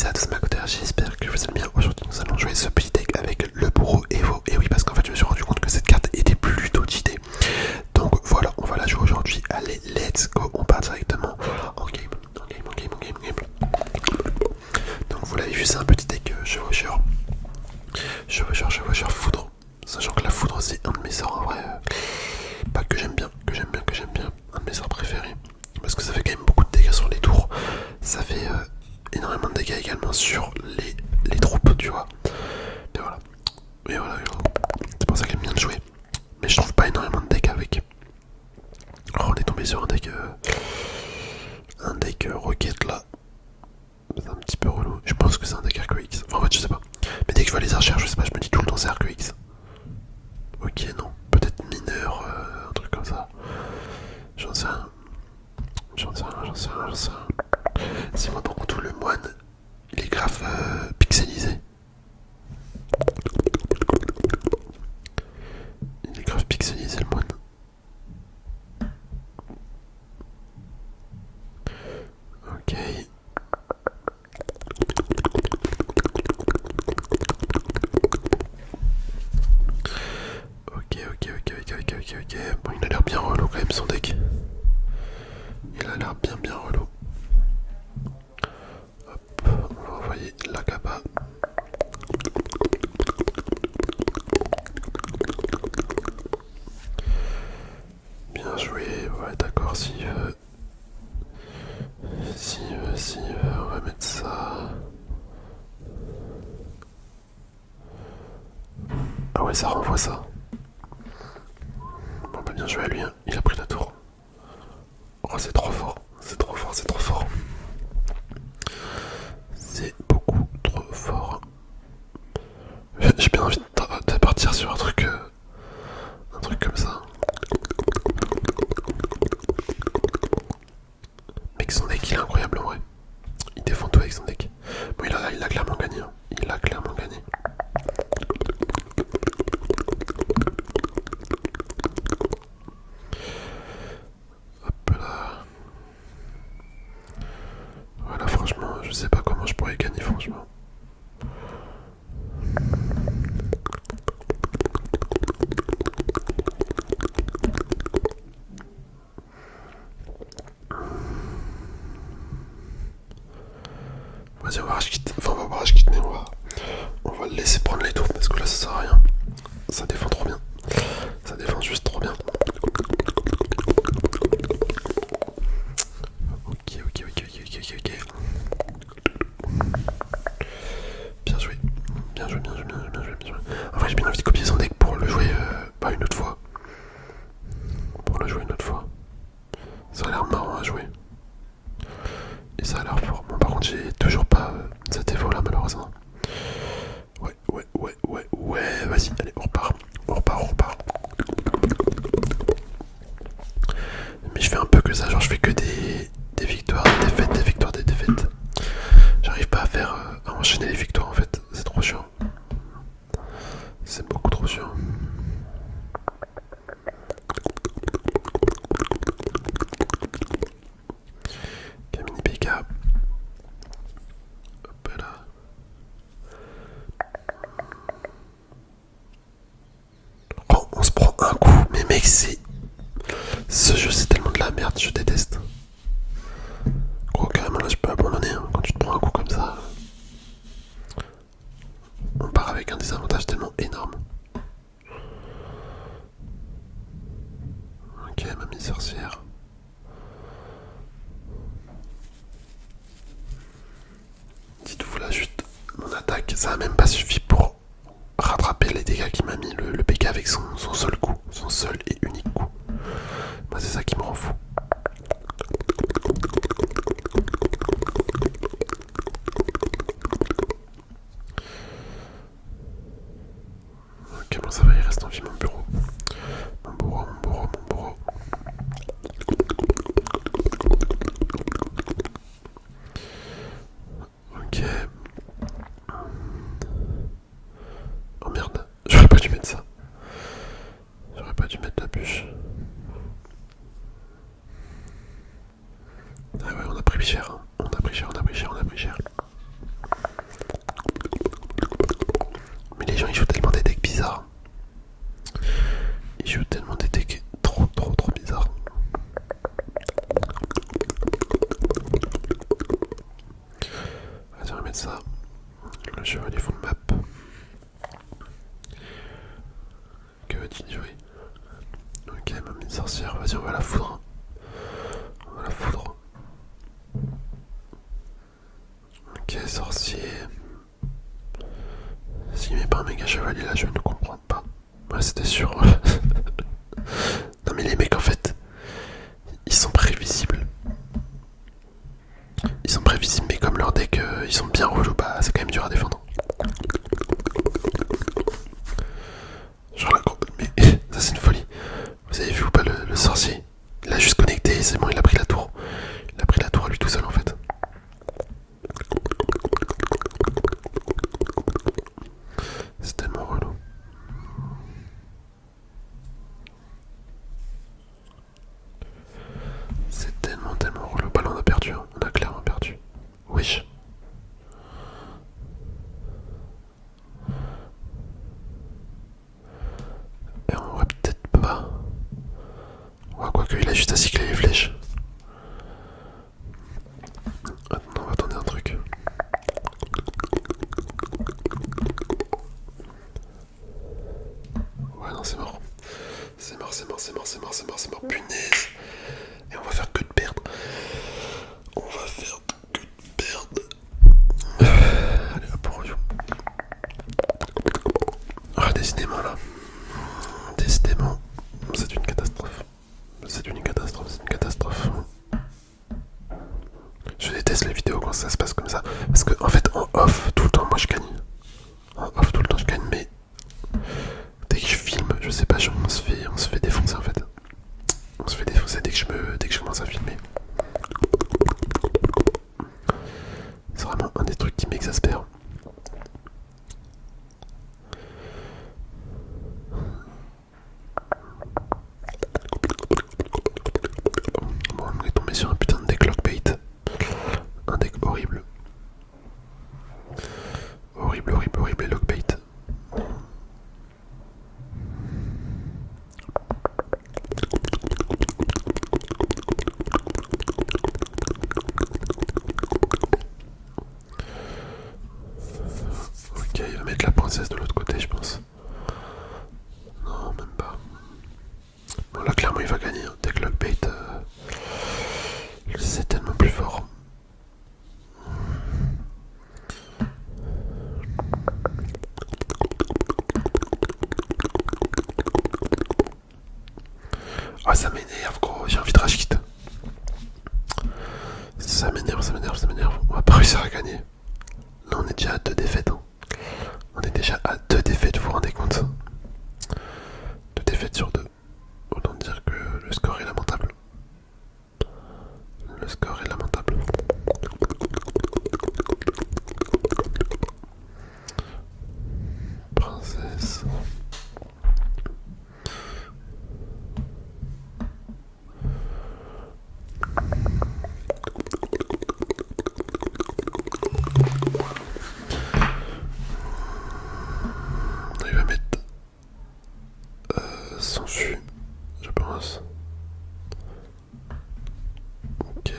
à tous ma côté, j'espère que vous allez bien. Aujourd'hui nous allons jouer ce petit deck avec le bourreau Evo. Et oui, parce qu'en fait je me suis rendu compte que cette carte était plutôt cheatée. Donc voilà, on va la jouer aujourd'hui. Allez, let's go, on part directement en game. Donc vous l'avez vu, c'est un petit deck chevaucheur foudre. Sachant que la foudre c'est un de mes sorts en vrai. Pas que j'aime bien, un de mes sorts préférés. Parce que ça fait quand même beaucoup de dégâts sur les tours. Ça fait énormément de dégâts également sur les troupes, tu vois. Et voilà, c'est pour ça que j'aime bien le jouer. Mais je trouve pas énormément de decks avec. Alors on est tombé sur un deck roquette là. C'est un petit peu relou. Je pense que c'est un deck RQX. Enfin en fait je sais pas. Mais dès que je vois les archères, je sais pas, je me dis tout le temps c'est RQX. Ok, non, peut-être mineur, un truc comme ça. J'en sais rien. C'est moi pour tout le moine. Il est grave pixelisé. Il est grave pixelisé le moine. Ok. Ok. Bon, il a l'air bien relou quand même son deck. Il a l'air bien relou. Hop, on va envoyer la capa. Bien joué, ouais d'accord, on va mettre ça. Ah ouais, ça renvoie ça. Bon bah bien joué à lui, hein. Il a pris la tour. Oh c'est trop fort. C'est beaucoup trop fort. J'ai bien envie de partir sur un truc comme ça. Mec, son deck il est incroyable en vrai. Il défend tout avec son deck. Bon, il a clairement gagné. Hein. Il a clairement gagné. Hop là. Voilà, franchement, je sais pas comment je pourrais gagner, franchement. Vas-y, on va rage quitter. Enfin, on va pas rage quitter, mais on va le laisser prendre les tours parce que là, ça sert à rien. Ça défend trop bien. Ça défend juste trop bien. Ok. Bien joué. En vrai, j'ai bien envie de copier son deck pour le jouer une autre fois. Ça a l'air marrant à jouer. Et ça a l'air fort. Bon, par contre, j'ai toujours pas cet Evo là, malheureusement. Ouais, vas-y, allez, on repart. Mais je fais un peu que ça, genre je fais que des victoires, des défaites. J'arrive pas à enchaîner les victoires en fait, c'est trop chiant. C'est beaucoup trop chiant. Camini PK. Hop là. Oh, on se prend un coup, mais mec, ce jeu c'est tellement de la merde, je déteste. Gros, carrément là je peux abandonner hein, quand tu te prends un coup comme ça. On part avec un désavantage tellement énorme. Ok, mamie sorcière. Dites-vous là juste, mon attaque, ça a même pas suffi pour rattraper les dégâts qu'il m'a mis le PK avec son seul coup, son seul et unique coup. Moi c'est ça qui me rend fou. Ok, bon ça va, il reste en vie mon bureau. Mon bourreau. Ok. Oh merde, j'aurais pas dû mettre ça. J'aurais pas dû mettre la mettre ça. Le chevalier fond de map. Que va-t-il jouer? Ok, ma petite sorcière, vas-y, on va la foudre. On va la foudre. Ok, sorcier. S'il met pas un méga chevalier là, je ne comprends pas. Ouais, c'était sûr. Non, mais les mecs, en fait, ils sont prévisibles. Ils sont prévisibles, mais comme leur deck, ils sont bien relous, bah c'est quand même dur à défendre. Genre la grosse. Mais ça, c'est une folie. Vous avez vu ou pas le sorcier? Il a juste connecté, c'est bon, il a pris la tour. Il a pris la tour à lui tout seul en fait. C'est tellement relou. C'est tellement relou. Bah là on a perdu, hein. On a clairement perdu. Wesh. Et on va peut-être pas. Ouais, quoique il a juste à cycler les flèches. Attends, on va attendre un truc. Ouais, non, c'est mort. C'est mort, c'est mort, c'est mort, c'est mort, c'est mort, c'est mort. Punaise. Et on va faire que de perdre. On va faire que de perdre. Allez, hop, on revient. Ah, décidément là. Décidément, c'est une catastrophe. C'est une catastrophe, c'est une catastrophe. Je déteste les vidéos quand ça se passe comme ça. Parce que en fait en off tout le temps moi je gagne. En off tout le temps je gagne, mais dès que je filme, je sais pas, on se fait défoncer en fait. On se fait défoncer dès que je commence à filmer. C'est vraiment un des trucs qui m'exaspère. Bon, on est tombé sur un putain de deck lockbait. Un deck horrible. Horrible, horrible, horrible et lockbait. Ok, il va mettre la princesse de l'autre côté, je pense. Non, même pas. Bon, là, clairement, il va gagner. Hein. Deck lockbait, c'est tellement plus fort. Ah, ça m'énerve, gros. J'ai envie de rage quitte. Ça m'énerve, ça m'énerve, ça m'énerve. On va pas réussir à gagner. Là, on est déjà à 2 défaites. Hein. On est déjà à 2 défaites, vous vous rendez compte? 2 défaites sur 2. Autant dire que le score est lamentable. Le score est lamentable. Princesse. Il va mettre son fût, je pense. Ok.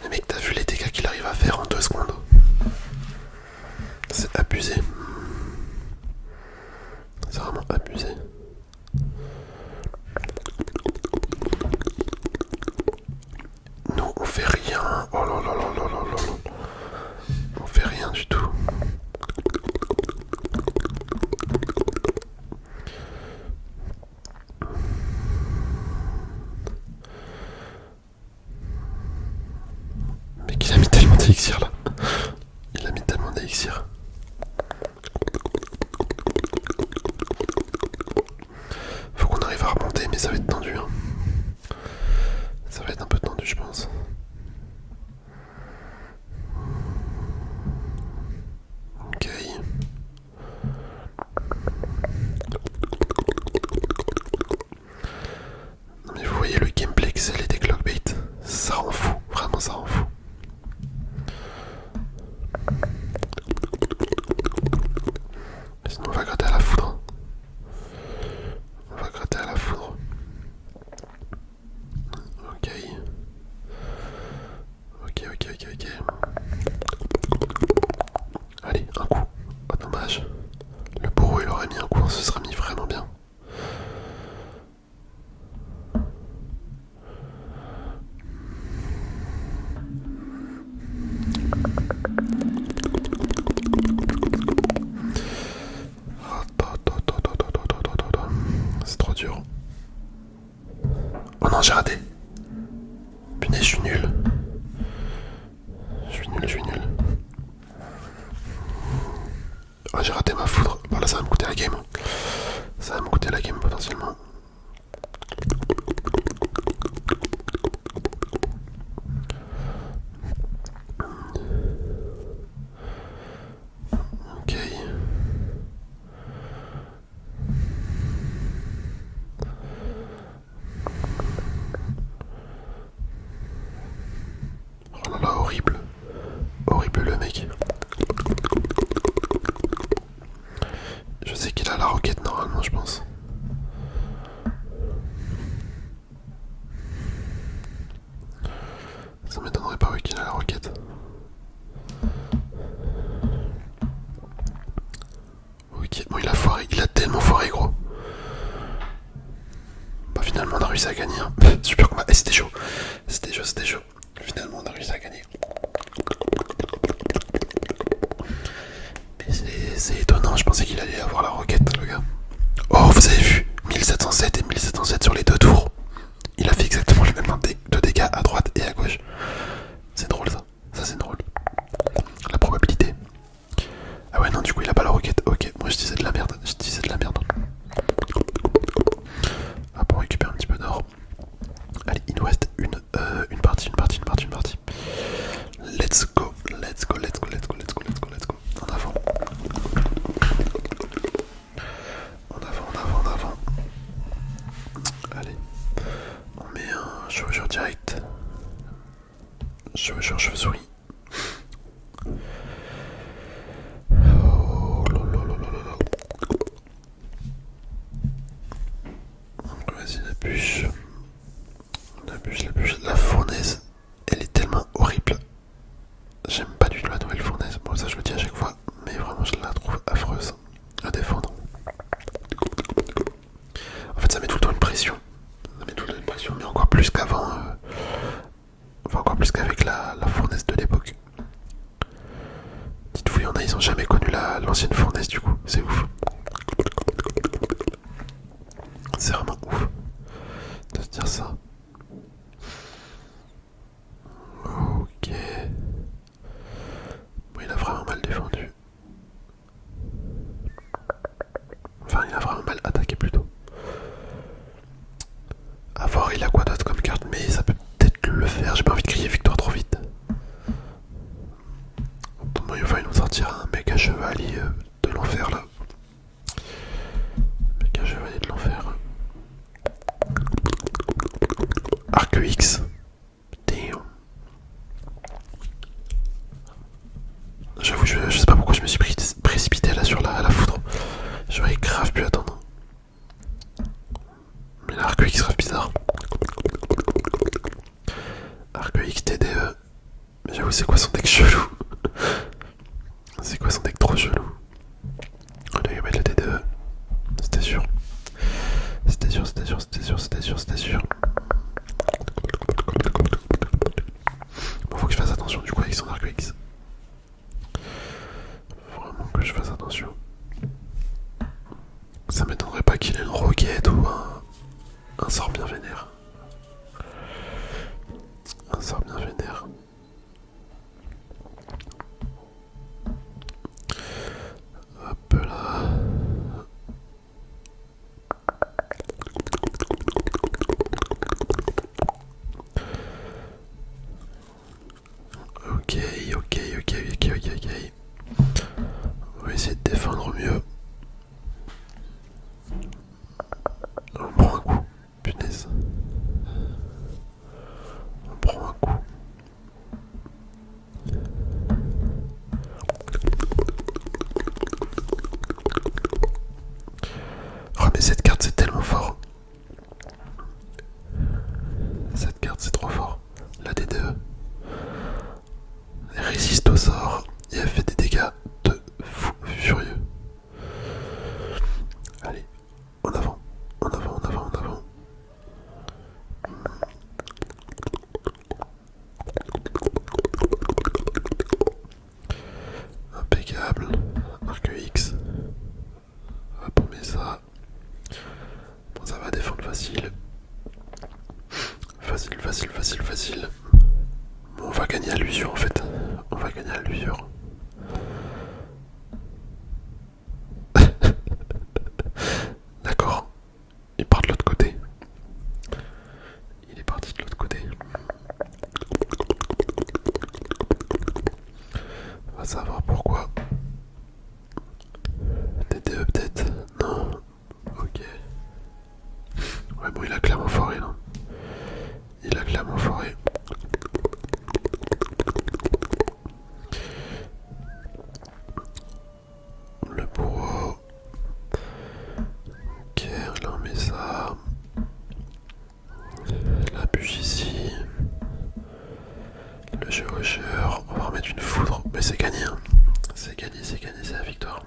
Mais mec, t'as vu les dégâts qu'il arrive à faire en 2 secondes? C'est abusé. C'est vraiment abusé. Nous, on fait rien. Oh là là là là là là là. On fait rien du tout. Mec, il a mis tellement d'élixir là. Il a mis tellement d'élixir. Faut qu'on arrive à remonter, mais ça va être tendu. Hein. Ça va être un peu tendu, je pense. Ok. Non mais vous voyez le gameplay que c'est les decks lockbait. Ça rend fou, vraiment ça rend fou. Sinon on va gratter à la foudre. On va gratter à la foudre. non, j'ai raté. Punaise, je suis nul. Je suis nul. Ah, j'ai raté ma foudre. Bon, là, ça va me coûter la game. Ça va me coûter la game potentiellement. Ok. Oh là là, horrible. Horrible le mec. Je sais qu'il a la roquette normalement, je pense. Ça m'étonnerait pas qu'il a la roquette. Ok, bon il a foiré, il a tellement foiré gros. Bah finalement on a réussi à gagner. Hein. Super combat, et c'était chaud. C'était chaud. Finalement on a réussi à gagner. Mais c'est étonnant, je pensais qu'il allait avoir la roquette le gars. Oh vous avez vu, 1707 et 1707 sur les deux tours. Il a fait exactement le même nombre de dégâts à droite et à gauche. C'est drôle ça, ça c'est drôle. La probabilité. Ah ouais non du coup il a pas la roquette. Ok, moi je disais de la merde, Hop, on récupère un petit peu d'or. Allez, il nous reste une partie. Let's go. En avant. En avant. Allez, on met un chevaucheur direct. Chauve-souris. Oh là là. Vas-y, la bûche. La fournaise, elle est tellement horrible. J'aime pas du tout la nouvelle fournaise. Bon, ça je le dis à chaque fois, mais vraiment je la trouve affreuse à défendre. En fait, ça met tout le temps une pression. Mais encore plus qu'avant. Enfin, encore plus qu'avec la fournaise de l'époque. Dites-vous, il y en a, ils ont jamais connu l'ancienne fournaise du coup. C'est ouf. C'est vraiment ouf de se dire ça. Ok. Bon, il a vraiment mal défendu. Enfin, il a vraiment mal attaqué plutôt. A voir, il a quoi d'autre comme carte, mais ça peut peut-être le faire. J'ai pas envie de crier victoire trop vite. Bon, il va nous sortir un méga chevalier de l'enfer là. Méga chevalier de l'enfer. Arc X. Damn. J'avoue, je sais pas pourquoi je me suis précipité là sur la foudre. J'aurais grave pu attendre. Mais l'arc X grave bizarre. Arc X TDE. Mais j'avoue, c'est quoi son deck chelou? C'est quoi son deck trop chelou? On a eu mettre le TDE. C'était sûr. Bon, faut que je fasse attention du coup avec son arc X. Vraiment que je fasse attention. Ça m'étonnerait pas qu'il ait une roquette ou un sort bien vénère. Un sort bien vénère. Hop là. Ok. On va essayer de défendre au mieux. On prend un coup. Punaise. On prend un coup. facile, facile, facile, facile. Bon, on va gagner à l'usure en fait. On va gagner à l'usure. D'accord. Il part de l'autre côté. Il est parti de l'autre côté. On va savoir pourquoi. TTE peut-être. Non. Ok. Ouais bon il a clairement foré là. Il a clairement foré. Le bourreau. Ok, là on met ça. La bûche ici. Le chevaucheur. On va remettre une foudre. Mais c'est gagné hein. C'est gagné, c'est gagné, c'est la victoire.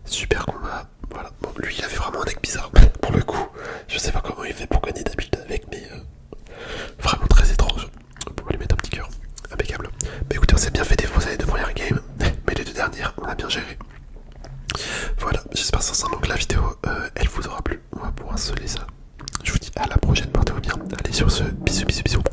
Super combat. Voilà. Bon, lui il avait vraiment un deck bizarre. Pour le coup. Je sais pas comment il fait pour gagner d'habitude avec, mais vraiment très étrange. On va lui mettre un petit cœur. Impeccable. Bah écoutez, on s'est bien fait défoncer les deux premières games, mais les deux dernières, on a bien géré. Voilà, j'espère sincèrement que la vidéo, elle vous aura plu. On va pouvoir se laisser ça. Je vous dis à la prochaine, portez-vous bien. Allez sur ce, bisous, bisous, bisous.